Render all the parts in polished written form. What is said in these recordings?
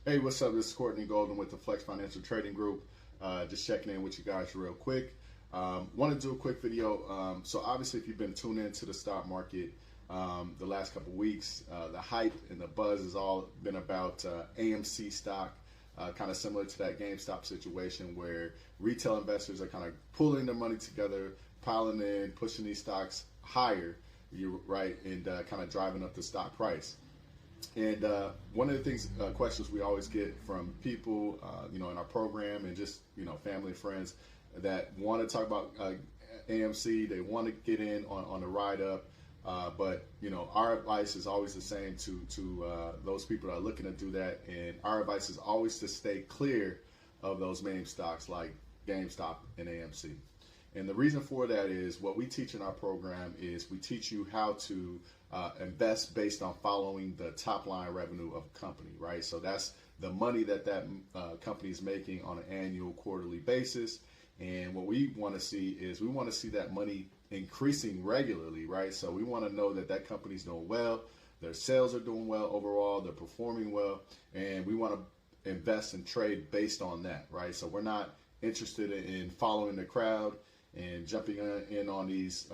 Hey, what's up? This is Courtney Golden with the Flex Financial Trading Group. Just checking in with you guys real quick. Want to do a quick video. So obviously, if you've been tuned into the stock market the last couple weeks, the hype and the buzz has all been about AMC stock, kind of similar to that GameStop situation where retail investors are kind of pulling their money together, piling in, pushing these stocks higher, right, and kind of driving up the stock price. And one of the things, questions we always get from people, in our program and just, family and friends that want to talk about AMC, they want to get in on the ride up. But, our advice is always the same to those people that are looking to do that. And our advice is always to stay clear of those meme stocks like GameStop and AMC. And the reason for that is what we teach in our program is we teach you how to invest based on following the top line revenue of a company, right? So that's the money that company is making on an annual, quarterly basis. And what we want to see is we want to see that money increasing regularly, right? So we want to know that that company's doing well, their sales are doing well overall, they're performing well, and we want to invest and trade based on that, right? So we're not interested in following the crowd and jumping in on these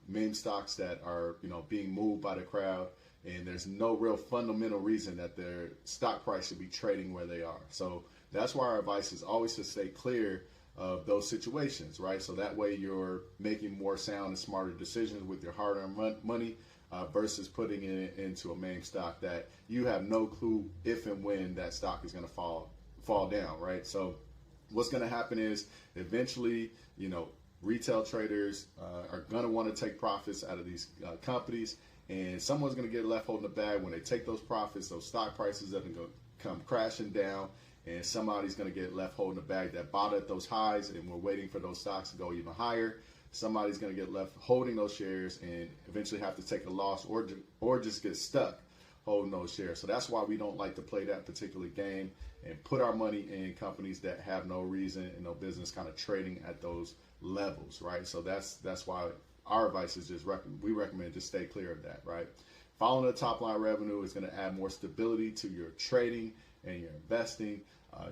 meme stocks that are being moved by the crowd, and there's no real fundamental reason that their stock price should be trading where they are. So that's why our advice is always to stay clear of those situations, right? So that way you're making more sound and smarter decisions with your hard-earned money versus putting it into a meme stock that you have no clue if and when that stock is going to fall down, right? So what's going to happen is eventually, retail traders are going to want to take profits out of these companies, and someone's going to get left holding the bag. When they take those profits, those stock prices are going to come crashing down, and somebody's going to get left holding the bag that bought at those highs, and we're waiting for those stocks to go even higher. Somebody's going to get left holding those shares and eventually have to take a loss or just get stuck holding those shares. So that's why we don't like to play that particular game and put our money in companies that have no reason and no business kind of trading at those levels, right? So that's why our advice is we recommend just stay clear of that, right? Following the top line revenue is going to add more stability to your trading and your investing.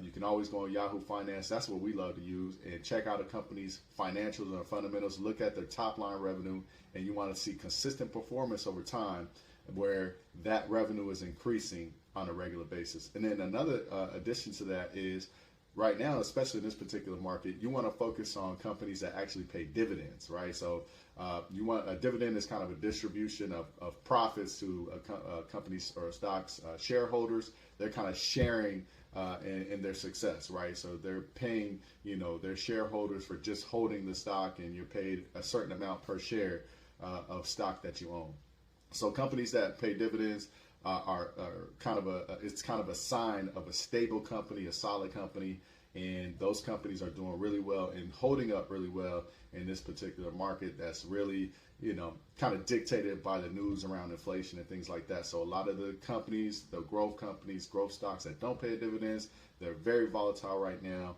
You can always go on Yahoo Finance. That's what we love to use, and check out a company's financials and fundamentals. Look at their top line revenue, and you want to see consistent performance over time where that revenue is increasing on a regular basis. And then another addition to that is right now, especially in this particular market, you want to focus on companies that actually pay dividends, right? So you want a dividend is kind of a distribution of profits to companies or stocks shareholders. They're kind of sharing in their success, right? So they're paying, their shareholders for just holding the stock, and you're paid a certain amount per share of stock that you own. So companies that pay dividends are kind of a sign of a stable company, a solid company, and those companies are doing really well and holding up really well in this particular market that's really, kind of dictated by the news around inflation and things like that. So a lot of the companies, the growth companies, growth stocks that don't pay dividends, they're very volatile right now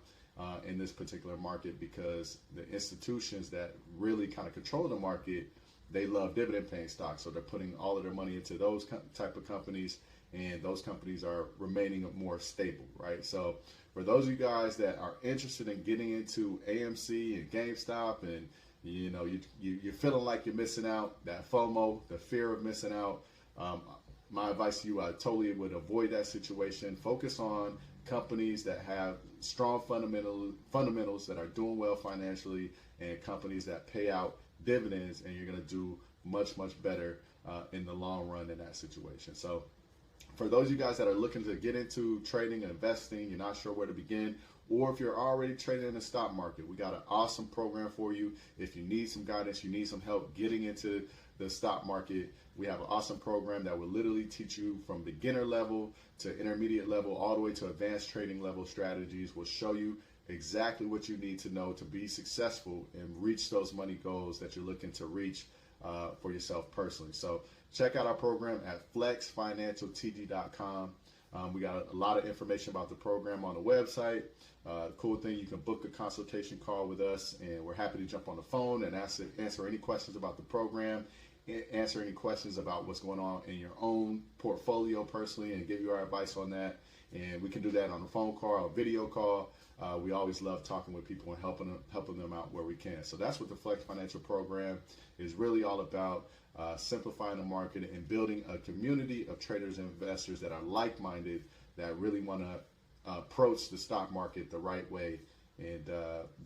in this particular market because the institutions that really kind of control the market, they love dividend paying stocks. So they're putting all of their money into those type of companies, and those companies are remaining more stable, right? So for those of you guys that are interested in getting into AMC and GameStop, and you're feeling like you're missing out, that FOMO, the fear of missing out, my advice to you, I totally would avoid that situation. Focus on companies that have strong fundamentals that are doing well financially, and companies that pay out dividends, and you're going to do much better in the long run in that situation. So for those of you guys that are looking to get into trading and investing, you're not sure where to begin, or if you're already trading in the stock market, we got an awesome program for you. If you need some guidance, you need some help getting into the stock market, we have an awesome program that will literally teach you from beginner level to intermediate level all the way to advanced trading level strategies. We'll show you exactly what you need to know to be successful and reach those money goals that you're looking to reach for yourself personally. So check out our program at flexfinancialtg.com. We got a lot of information about the program on the website. Cool thing, you can book a consultation call with us, and we're happy to jump on the phone and answer any questions about the program, answer any questions about what's going on in your own portfolio personally, and give you our advice on that. And we can do that on a phone call or video call. We always love talking with people and helping them out where we can. So that's what the Flex Financial Program is really all about, simplifying the market and building a community of traders and investors that are like-minded, that really want to approach the stock market the right way and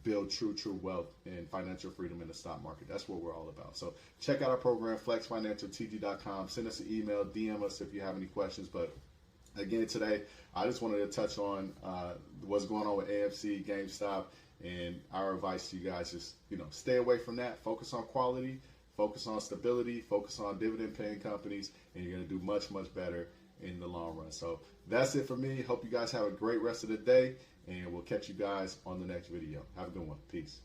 build true wealth and financial freedom in the stock market. That's what we're all about. So check out our program, flexfinancialtg.com. Send us an email, DM us if you have any questions. But again, today, I just wanted to touch on what's going on with AMC, GameStop, and our advice to you guys is, stay away from that. Focus on quality, focus on stability, focus on dividend-paying companies, and you're going to do much better in the long run. So that's it for me. Hope you guys have a great rest of the day, and we'll catch you guys on the next video. Have a good one. Peace.